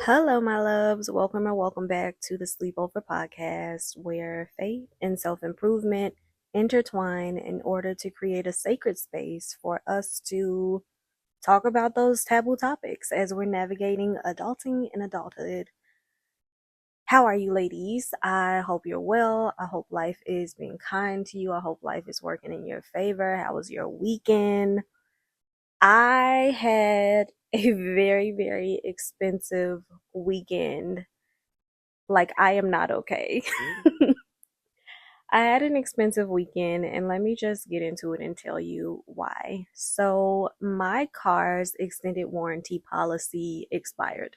Hello, my loves. Welcome or welcome back to the Sleepover podcast, where faith and self improvement intertwine in order to create a sacred space for us to talk about those taboo topics as we're navigating adulting and adulthood. How are you, ladies? I hope you're well. I hope life is being kind to you. I hope life is working in your favor. How was your weekend? I had a very, very expensive weekend. Like, I am not okay. I had an expensive weekend, and let me just get into it and tell you why. So, my car's extended warranty policy expired.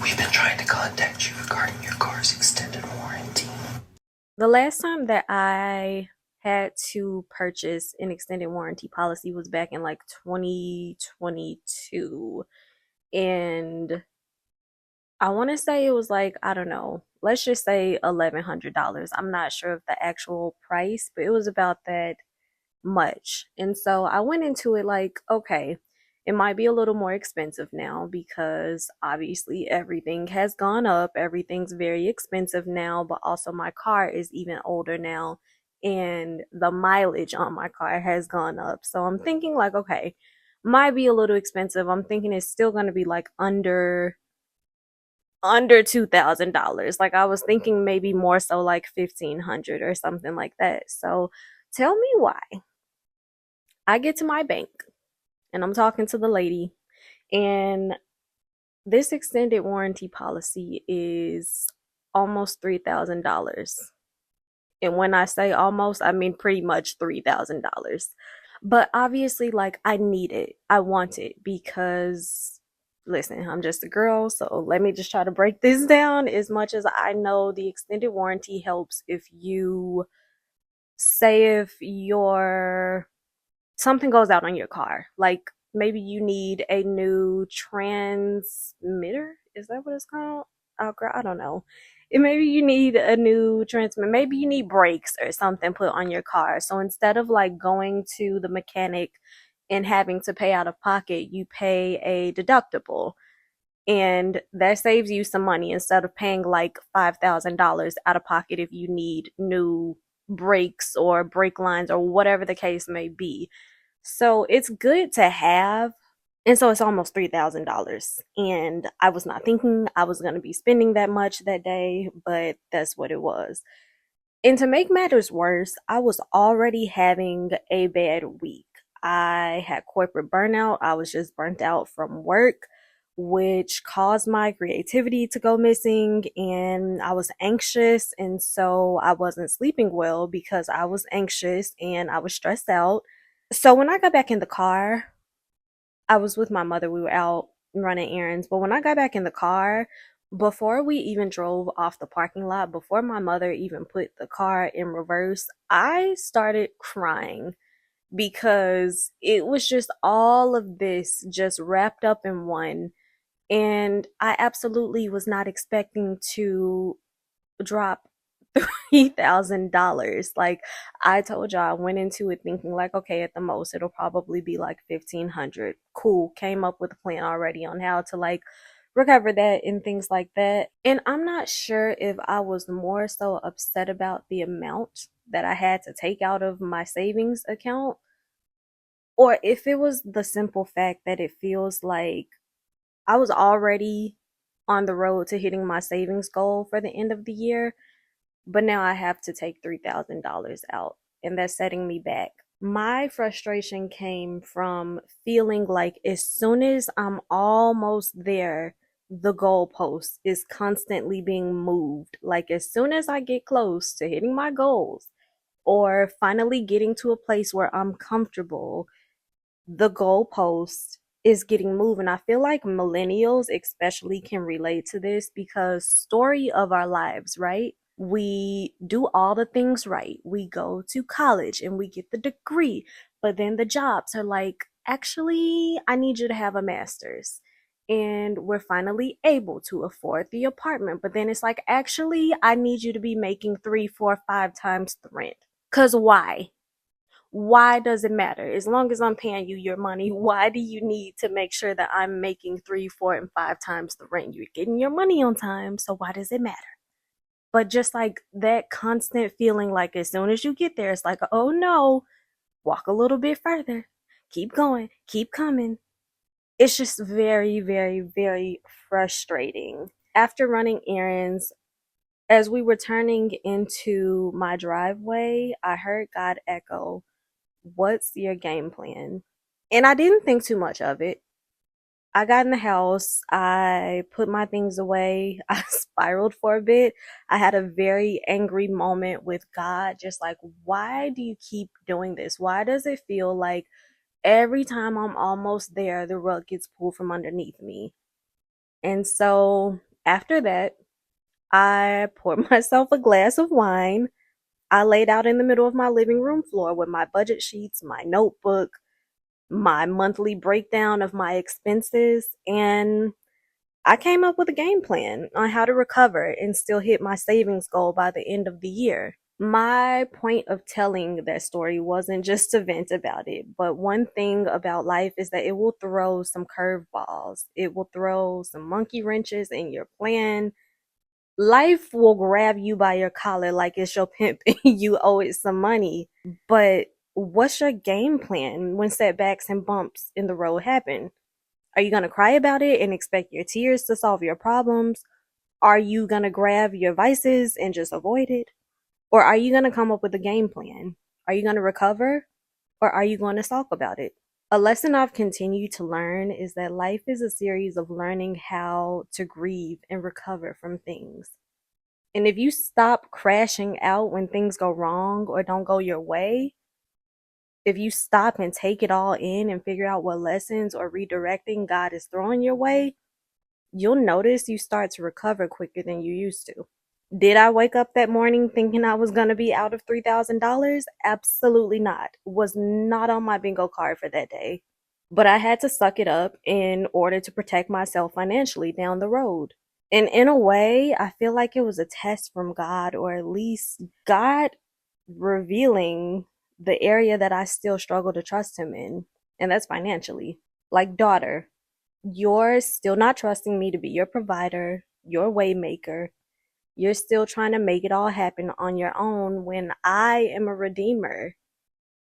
We've been trying to contact you regarding your car's extended warranty. The last time that I had to purchase an extended warranty policy was back in like 2022. And I want to say it was like, I don't know, let's just say $1,100. I'm not sure of the actual price, but it was about that much. And so I went into it like, okay, it might be a little more expensive now because obviously everything has gone up. Everything's very expensive now, but also my car is even older now and the mileage on my car has gone up. So I'm thinking like, okay, might be a little expensive. I'm thinking it's still going to be like under $2,000. Like I was thinking maybe more so like 1,500 or something like that. So tell me why. I get to my bank and I'm talking to the lady, and this extended warranty policy is almost $3,000. And when I say almost, I mean pretty much $3,000. But obviously, like, I need it. I want it because, listen, I'm just a girl. So let me just try to break this down. As much as I know, the extended warranty helps if you say if your something goes out on your car. Like maybe you need a new transmitter. Is that what it's called? Oh, girl, I don't know. Maybe you need a new transmitter. Maybe you need brakes or something put on your car. So instead of like going to the mechanic and having to pay out of pocket, you pay a deductible. And that saves you some money instead of paying like $5,000 out of pocket if you need new brakes or brake lines or whatever the case may be. So it's good to have. And so it's almost $3,000. And I was not thinking I was going to be spending that much that day, but that's what it was. And to make matters worse, I was already having a bad week. I had corporate burnout. I was just burnt out from work, which caused my creativity to go missing. And I was anxious. And so I wasn't sleeping well because I was anxious and I was stressed out. So when I got back in the car, I was with my mother. We were out running errands. But when I got back in the car, before we even drove off the parking lot, before my mother even put the car in reverse, I started crying because it was just all of this just wrapped up in one. And I absolutely was not expecting to drop $3,000. Like I told y'all, I went into it thinking like, okay, at the most it'll probably be like 1,500. Cool. Came up with a plan already on how to like recover that and things like that. And I'm not sure if I was more so upset about the amount that I had to take out of my savings account, or if it was the simple fact that it feels like I was already on the road to hitting my savings goal for the end of the year, but now I have to take $3,000 out, and that's setting me back. My frustration came from feeling like as soon as I'm almost there, the goalpost is constantly being moved. Like as soon as I get close to hitting my goals or finally getting to a place where I'm comfortable, the goalpost is getting moved. And I feel like millennials especially can relate to this because story of our lives, right? We do all the things right. We go to college and we get the degree, but then the jobs are like, actually, I need you to have a master's. And we're finally able to afford the apartment, but then it's like, actually, I need you to be making three, four, five times the rent. Cause why? Why does it matter? As long as I'm paying you your money, why do you need to make sure that I'm making 3, 4, and 5 times the rent? You're getting your money on time, so why does it matter? But just like that constant feeling, like as soon as you get there, it's like, oh no, walk a little bit further, keep going, keep coming. It's just very, very, very frustrating. After running errands, as we were turning into my driveway, I heard God echo, "What's your game plan?" And I didn't think too much of it. I got in the house, I put my things away, I spiraled for a bit. I had a very angry moment with God, just like, why do you keep doing this? Why does it feel like every time I'm almost there, the rug gets pulled from underneath me? And so after that, I poured myself a glass of wine. I laid out in the middle of my living room floor with my budget sheets, my notebook, my monthly breakdown of my expenses, and I came up with a game plan on how to recover and still hit my savings goal by the end of the year. My point of telling that story wasn't just to vent about it, but one thing about life is that it will throw some curveballs. It will throw some monkey wrenches in your plan. Life will grab you by your collar like it's your pimp and you owe it some money. But what's your game plan when setbacks and bumps in the road happen? Are you going to cry about it and expect your tears to solve your problems? Are you going to grab your vices and just avoid it? Or are you going to come up with a game plan? Are you going to recover? Or are you going to sulk about it? A lesson I've continued to learn is that life is a series of learning how to grieve and recover from things. And if you stop crashing out when things go wrong or don't go your way, if you stop and take it all in and figure out what lessons or redirecting God is throwing your way, you'll notice you start to recover quicker than you used to. Did I wake up that morning thinking I was going to be out of $3,000? Absolutely not. Was not on my bingo card for that day. But I had to suck it up in order to protect myself financially down the road. And in a way, I feel like it was a test from God, or at least God revealing the area that I still struggle to trust Him in, and that's financially. Like, daughter, you're still not trusting me to be your provider, your waymaker. You're still trying to make it all happen on your own when I am a redeemer.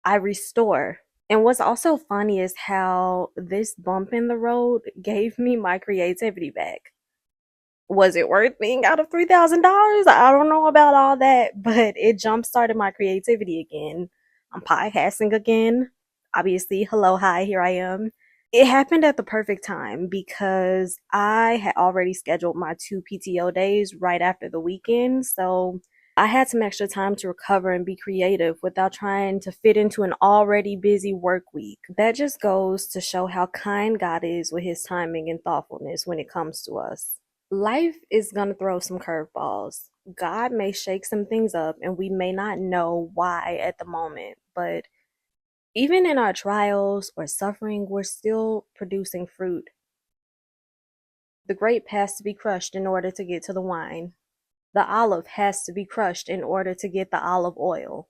I restore. And what's also funny is how this bump in the road gave me my creativity back. Was it worth being out of $3,000? I don't know about all that, but it jump started my creativity again. I'm podcasting again. Obviously, hello, hi, here I am. It happened at the perfect time because I had already scheduled my 2 PTO days right after the weekend. So I had some extra time to recover and be creative without trying to fit into an already busy work week. That just goes to show how kind God is with His timing and thoughtfulness when it comes to us. Life is going to throw some curveballs. God may shake some things up and we may not know why at the moment, but even in our trials or suffering, we're still producing fruit. The grape has to be crushed in order to get to the wine. The olive has to be crushed in order to get the olive oil.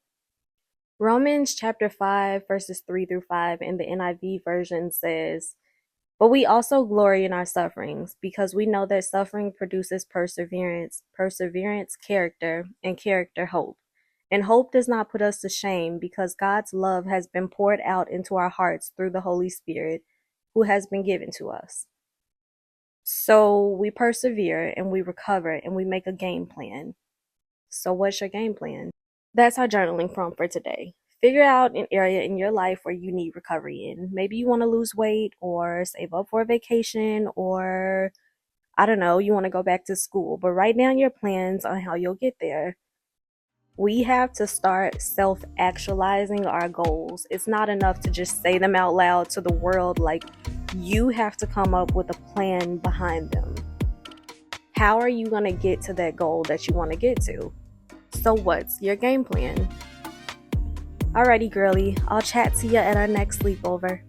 Romans chapter 5 verses 3 through 5 in the NIV version says, "But we also glory in our sufferings, because we know that suffering produces perseverance, perseverance character, and character hope. And hope does not put us to shame, because God's love has been poured out into our hearts through the Holy Spirit, who has been given to us." So we persevere and we recover and we make a game plan. So what's your game plan? That's our journaling prompt for today. Figure out an area in your life where you need recovery in. Maybe you want to lose weight or save up for a vacation, or I don't know, you want to go back to school. But write down your plans on how you'll get there. We have to start self-actualizing our goals. It's not enough to just say them out loud to the world. Like, you have to come up with a plan behind them. How are you going to get to that goal that you want to get to? So what's your game plan? Alrighty, girly. I'll chat to you at our next sleepover.